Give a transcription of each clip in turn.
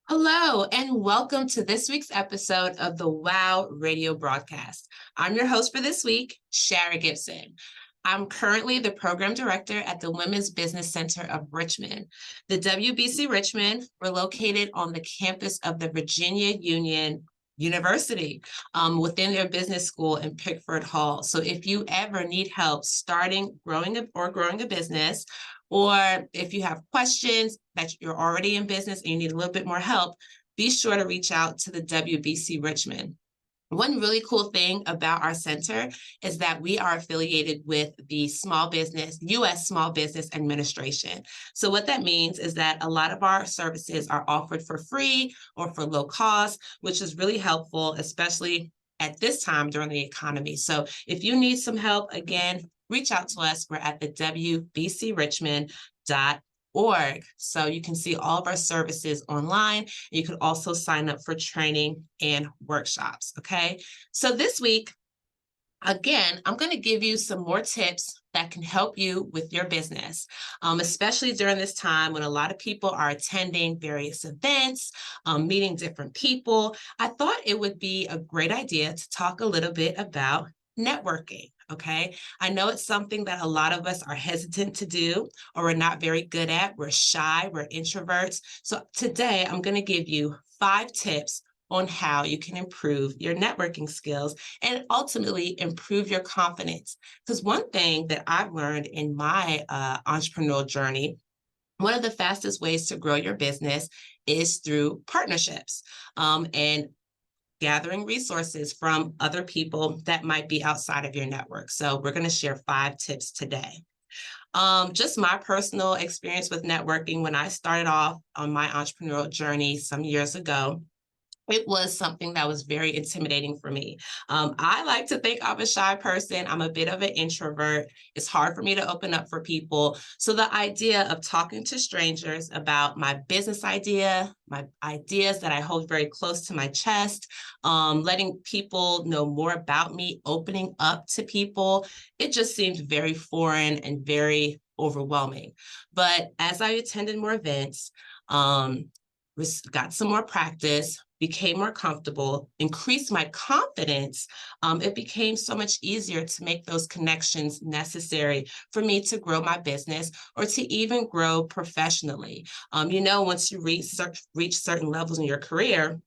Hello, and welcome to this week's episode of the WOW radio broadcast. I'm your host for this week, Shara Gibson. I'm currently the program director at the Women's Business Center of Richmond. The WBC Richmond, we're located on the campus of the Virginia Union University within their business school in Pickford Hall. So if you ever need help starting, growing a business, or if you have questions that you're already in business and you need a little bit more help, be sure to reach out to the WBC Richmond. One really cool thing about our center is that we are affiliated with the U.S. Small Business Administration. So what that means is that a lot of our services are offered for free or for low cost, which is really helpful, especially at this time during the economy. So if you need some help, again, reach out to us. We're at the wbcrichmond.org. So you can see all of our services online. You could also sign up for training and workshops. Okay. So this week, again, I'm going to give you some more tips that can help you with your business, especially during this time when a lot of people are attending various events, meeting different people. I thought it would be a great idea to talk a little bit about networking. Okay. I know it's something that a lot of us are hesitant to do or we're not very good at. We're shy, we're introverts. So today I'm going to give you 5 tips on how you can improve your networking skills and ultimately improve your confidence. Because one thing that I've learned in my entrepreneurial journey, one of the fastest ways to grow your business is through partnerships and gathering resources from other people that might be outside of your network. So we're going to share 5 tips today. Just my personal experience with networking when I started off on my entrepreneurial journey some years ago, it was something that was very intimidating for me. I like to think I'm a shy person. I'm a bit of an introvert. It's hard for me to open up for people. So the idea of talking to strangers about my business idea, my ideas that I hold very close to my chest, letting people know more about me, opening up to people, it just seemed very foreign and very overwhelming. But as I attended more events, got some more practice, became more comfortable, increased my confidence, it became so much easier to make those connections necessary for me to grow my business or to even grow professionally. Once you reach certain levels in your career,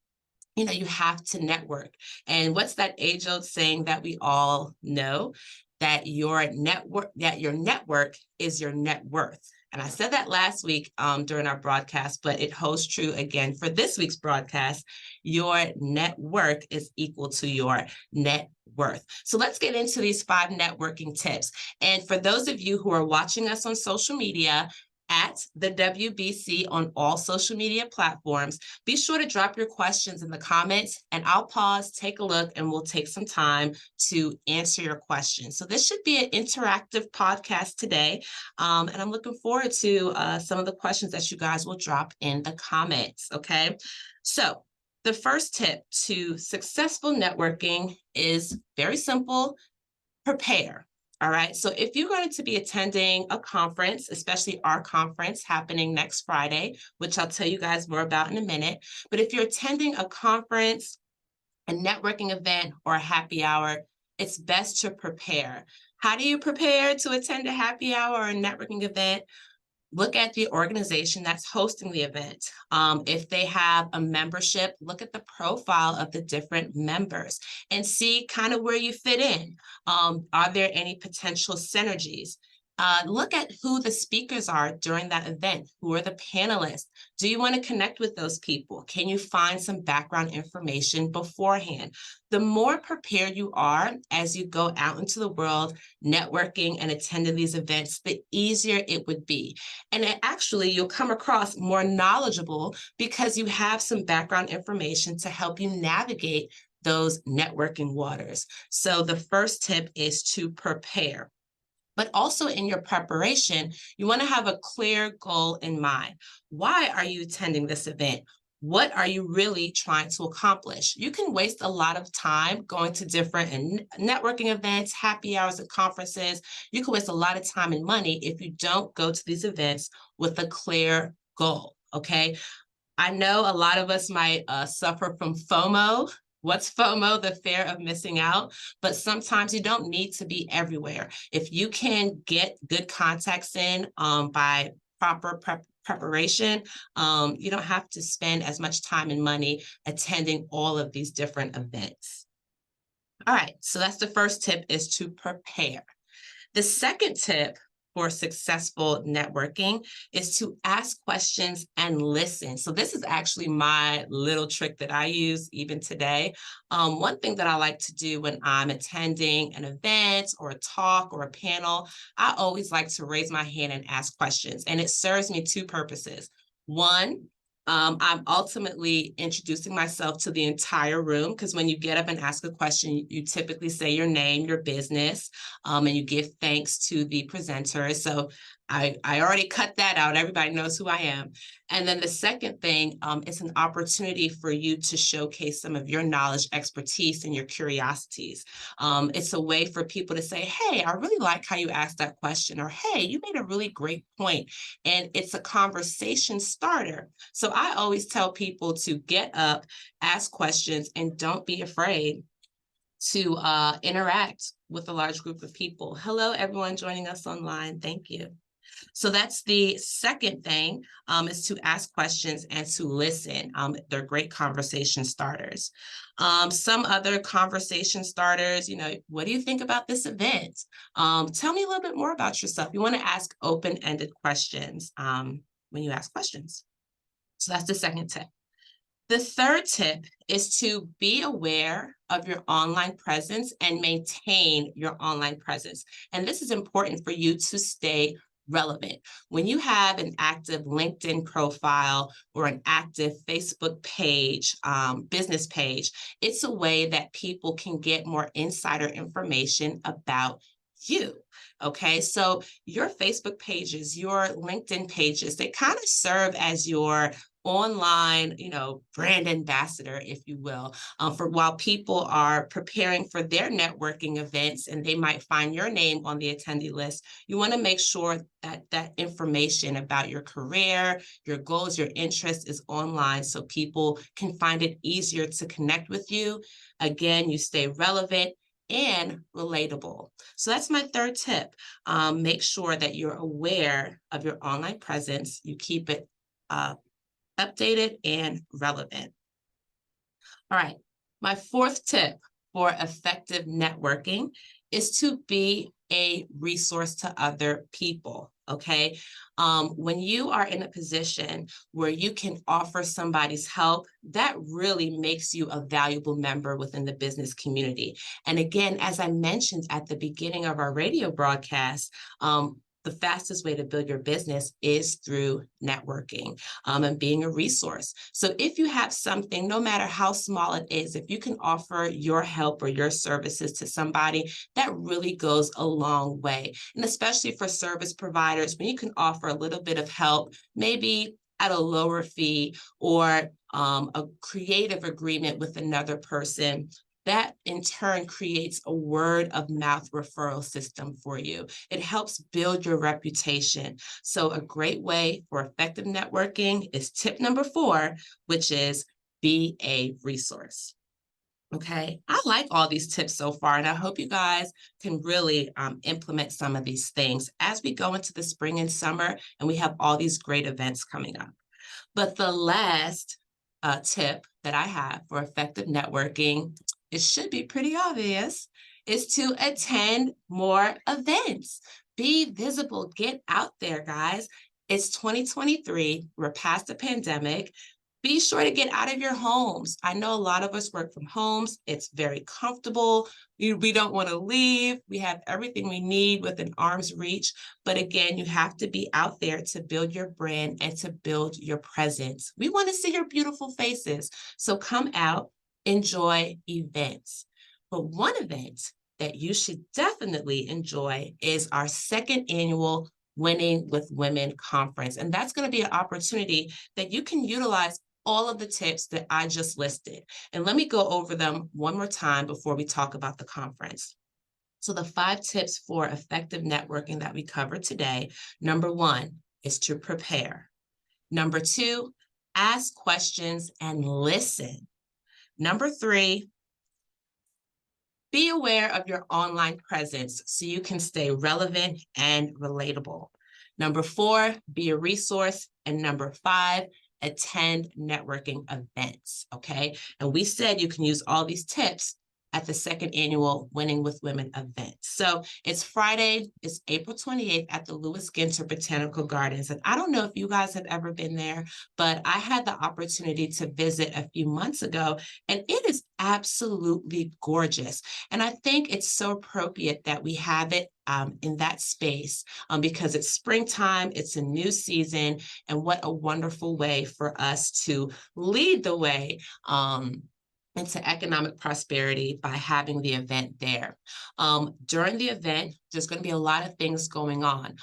you have to network. And what's that age-old saying that we all know? That your network is your net worth. And I said that last week during our broadcast, but it holds true again for this week's broadcast. Your network is equal to your net worth. So let's get into these 5 networking tips. And for those of you who are watching us on social media, at the WBC on all social media platforms, be sure to drop your questions in the comments and I'll pause, take a look, and we'll take some time to answer your questions. So this should be an interactive podcast today. And I'm looking forward to some of the questions that you guys will drop in the comments. Okay. So the first tip to successful networking is very simple: prepare. All right. So if you're going to be attending a conference, especially our conference happening next Friday, which I'll tell you guys more about in a minute, but if you're attending a conference, a networking event, or a happy hour, it's best to prepare. How do you prepare to attend a happy hour or a networking event? Look at the organization that's hosting the event. If they have a membership, look at the profile of the different members and see kind of where you fit in. Are there any potential synergies? Look at who the speakers are during that event. Who are the panelists? Do you want to connect with those people? Can you find some background information beforehand? The more prepared you are as you go out into the world, networking and attending these events, the easier it would be. And actually, you'll come across more knowledgeable because you have some background information to help you navigate those networking waters. So the first tip is to prepare. But also in your preparation, you want to have a clear goal in mind. Why are you attending this event? What are you really trying to accomplish? You can waste a lot of time going to different networking events, happy hours, and conferences. You can waste a lot of time and money if you don't go to these events with a clear goal, okay? I know a lot of us might suffer from FOMO. What's FOMO? The fear of missing out. But sometimes you don't need to be everywhere. If you can get good contacts in by proper preparation, you don't have to spend as much time and money attending all of these different events. All right, so that's the first tip, is to prepare. The second tip for successful networking is to ask questions and listen. So this is actually my little trick that I use even today. One thing that I like to do when I'm attending an event or a talk or a panel, I always like to raise my hand and ask questions. And it serves me two purposes. One, I'm ultimately introducing myself to the entire room, because when you get up and ask a question, you typically say your name, your business, and you give thanks to the presenter. So I already cut that out. Everybody knows who I am. And then the second thing, it's an opportunity for you to showcase some of your knowledge, expertise, and your curiosities. It's a way for people to say, hey, I really like how you asked that question, or hey, you made a really great point. And it's a conversation starter. So I always tell people to get up, ask questions, and don't be afraid to interact with a large group of people. Hello, everyone joining us online. Thank you. So that's the second thing, is to ask questions and to listen. They're great conversation starters. Some other conversation starters, what do you think about this event? Tell me a little bit more about yourself. You want to ask open-ended questions when you ask questions. So that's the second tip. The third tip is to be aware of your online presence and maintain your online presence. And this is important for you to stay relevant. When you have an active LinkedIn profile or an active Facebook page, business page, it's a way that people can get more insider information about you. Okay, so your Facebook pages, your LinkedIn pages, they kind of serve as your online, brand ambassador, if you will, for while people are preparing for their networking events and they might find your name on the attendee list. You want to make sure that that information about your career, your goals, your interests is online, so people can find it easier to connect with you. Again, you stay relevant and relatable. So that's my third tip. Make sure that you're aware of your online presence. You keep it updated and relevant. All right, my fourth tip for effective networking is to be a resource to other people, okay? When you are in a position where you can offer somebody's help, that really makes you a valuable member within the business community. And again, as I mentioned at the beginning of our radio broadcast, the fastest way to build your business is through networking and being a resource. So if you have something, no matter how small it is, if you can offer your help or your services to somebody, that really goes a long way. And especially for service providers, when you can offer a little bit of help, maybe at a lower fee or a creative agreement with another person, that in turn creates a word of mouth referral system for you. It helps build your reputation. So a great way for effective networking is tip number 4, which is be a resource. Okay, I like all these tips so far, and I hope you guys can really implement some of these things as we go into the spring and summer, and we have all these great events coming up. But the last tip that I have for effective networking, it should be pretty obvious, is to attend more events. Be visible, get out there, guys. It's 2023, we're past the pandemic. Be sure to get out of your homes. I know a lot of us work from homes. It's very comfortable. We don't want to leave. We have everything we need within arm's reach. But again, you have to be out there to build your brand and to build your presence. We want to see your beautiful faces. So come out, enjoy events. But one event that you should definitely enjoy is our second annual Winning with Women conference. And that's going to be an opportunity that you can utilize all of the tips that I just listed. And let me go over them one more time before we talk about the conference. So the 5 tips for effective networking that we covered today, number 1 is to prepare. Number 2, ask questions and listen. Number 3, be aware of your online presence so you can stay relevant and relatable. Number 4, be a resource. And number 5, attend networking events, okay? And we said you can use all these tips at the second annual Winning with Women event. So it's Friday, it's April 28th at the Lewis Ginter Botanical Gardens. And I don't know if you guys have ever been there, but I had the opportunity to visit a few months ago, and it is absolutely gorgeous. And I think it's so appropriate that we have it in that space because it's springtime, it's a new season, and what a wonderful way for us to lead the way into economic prosperity by having the event there. During the event, there's going to be a lot of things going on.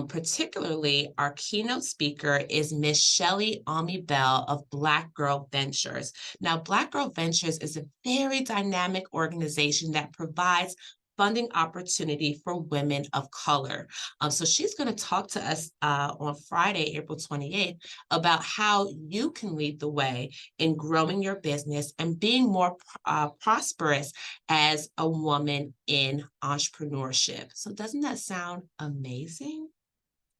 Particularly, our keynote speaker is Miss Shelley Almy Bell of Black Girl Ventures. Now, Black Girl Ventures is a very dynamic organization that provides funding opportunity for women of color. So she's going to talk to us on Friday, April 28th, about how you can lead the way in growing your business and being more prosperous as a woman in entrepreneurship. So doesn't that sound amazing?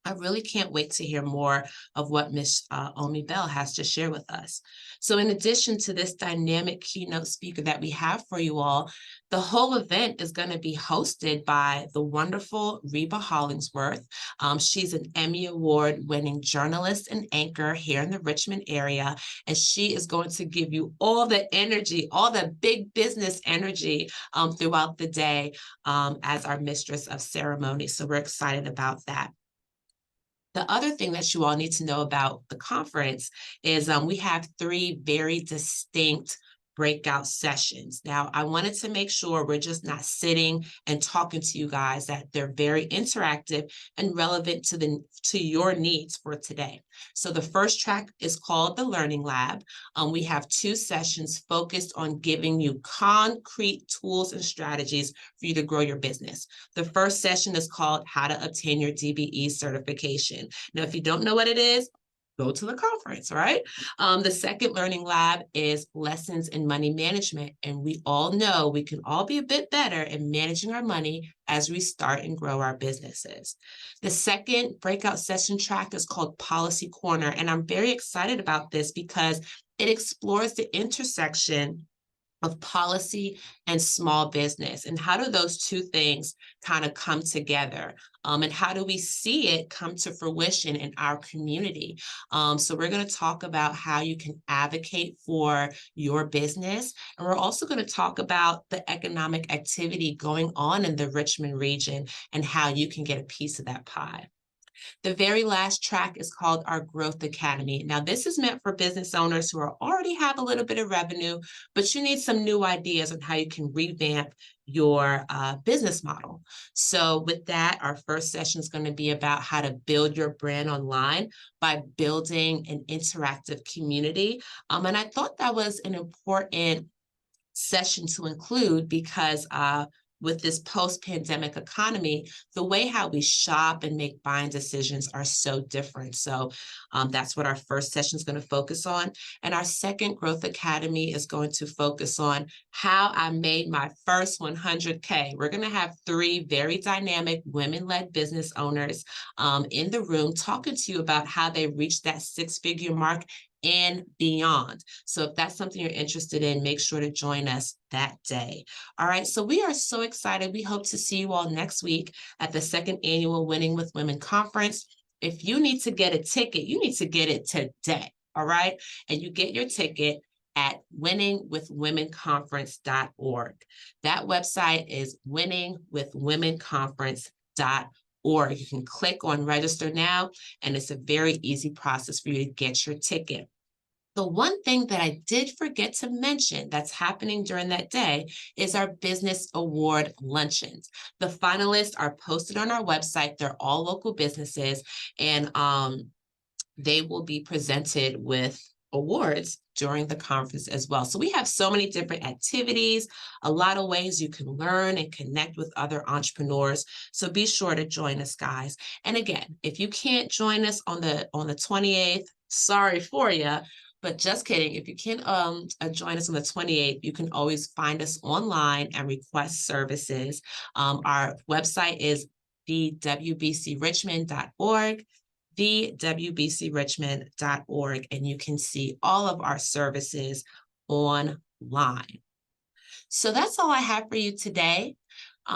I really can't wait to hear more of what Ms. Almy Bell has to share with us. So in addition to this dynamic keynote speaker that we have for you all, the whole event is going to be hosted by the wonderful Reba Hollingsworth. She's an Emmy Award-winning journalist and anchor here in the Richmond area, and she is going to give you all the energy, all the big business energy throughout the day as our mistress of ceremony. So we're excited about that. The other thing that you all need to know about the conference is we have 3 very distinct breakout sessions. Now, I wanted to make sure we're just not sitting and talking to you guys, that they're very interactive and relevant to your needs for today. So the first track is called the Learning Lab. We have 2 sessions focused on giving you concrete tools and strategies for you to grow your business. The first session is called How to Obtain Your DBE Certification. Now, if you don't know what it is, go to the conference, right? The second learning lab is lessons in money management. And we all know we can all be a bit better in managing our money as we start and grow our businesses. The second breakout session track is called Policy Corner. And I'm very excited about this because it explores the intersection of policy and small business, and how do those 2 things kind of come together, and how do we see it come to fruition in our community. So we're going to talk about how you can advocate for your business, and we're also going to talk about the economic activity going on in the Richmond region and how you can get a piece of that pie. The very last track is called our Growth Academy. Now, this is meant for business owners who already have a little bit of revenue, but you need some new ideas on how you can revamp your business model. So with that, our first session is going to be about how to build your brand online by building an interactive community. And I thought that was an important session to include because with this post-pandemic economy, the way how we shop and make buying decisions are so different. So that's what our first session is going to focus on. And our second Growth Academy is going to focus on how I made my first 100K. We're going to have 3 very dynamic women-led business owners in the room talking to you about how they reached that 6-figure mark and beyond. So if that's something you're interested in, make sure to join us that day. All right, so we are so excited. We hope to see you all next week at the 2nd annual Winning with Women conference. If you need to get a ticket, you need to get it today, all right? And you get your ticket at winningwithwomenconference.org. That website is winningwithwomenconference.org. You can click on register now, and it's a very easy process for you to get your ticket. The one thing that I did forget to mention that's happening during that day is our business award luncheons. The finalists are posted on our website. They're all local businesses, and they will be presented with awards during the conference as well. So we have so many different activities, a lot of ways you can learn and connect with other entrepreneurs. So be sure to join us, guys. And again, if you can't join us on the 28th, sorry for you. But just kidding. If you can join us on the 28th, you can always find us online and request services. Our website is thewbcrichmond.org, thewbcrichmond.org, and you can see all of our services online. So that's all I have for you today.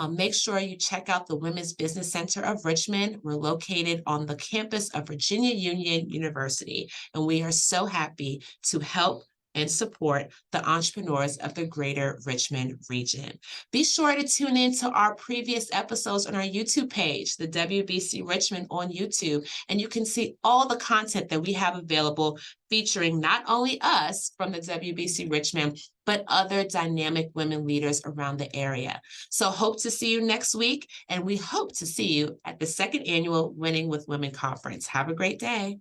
Make sure you check out the Women's Business Center of Richmond. We're located on the campus of Virginia Union University, and we are so happy to help and support the entrepreneurs of the greater Richmond region. Be sure to tune in to our previous episodes on our YouTube page, the WBC Richmond on YouTube, and you can see all the content that we have available featuring not only us from the WBC Richmond, but other dynamic women leaders around the area. So hope to see you next week, and we hope to see you at the second annual Winning with Women Conference. Have a great day.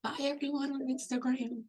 Bye, everyone on Instagram.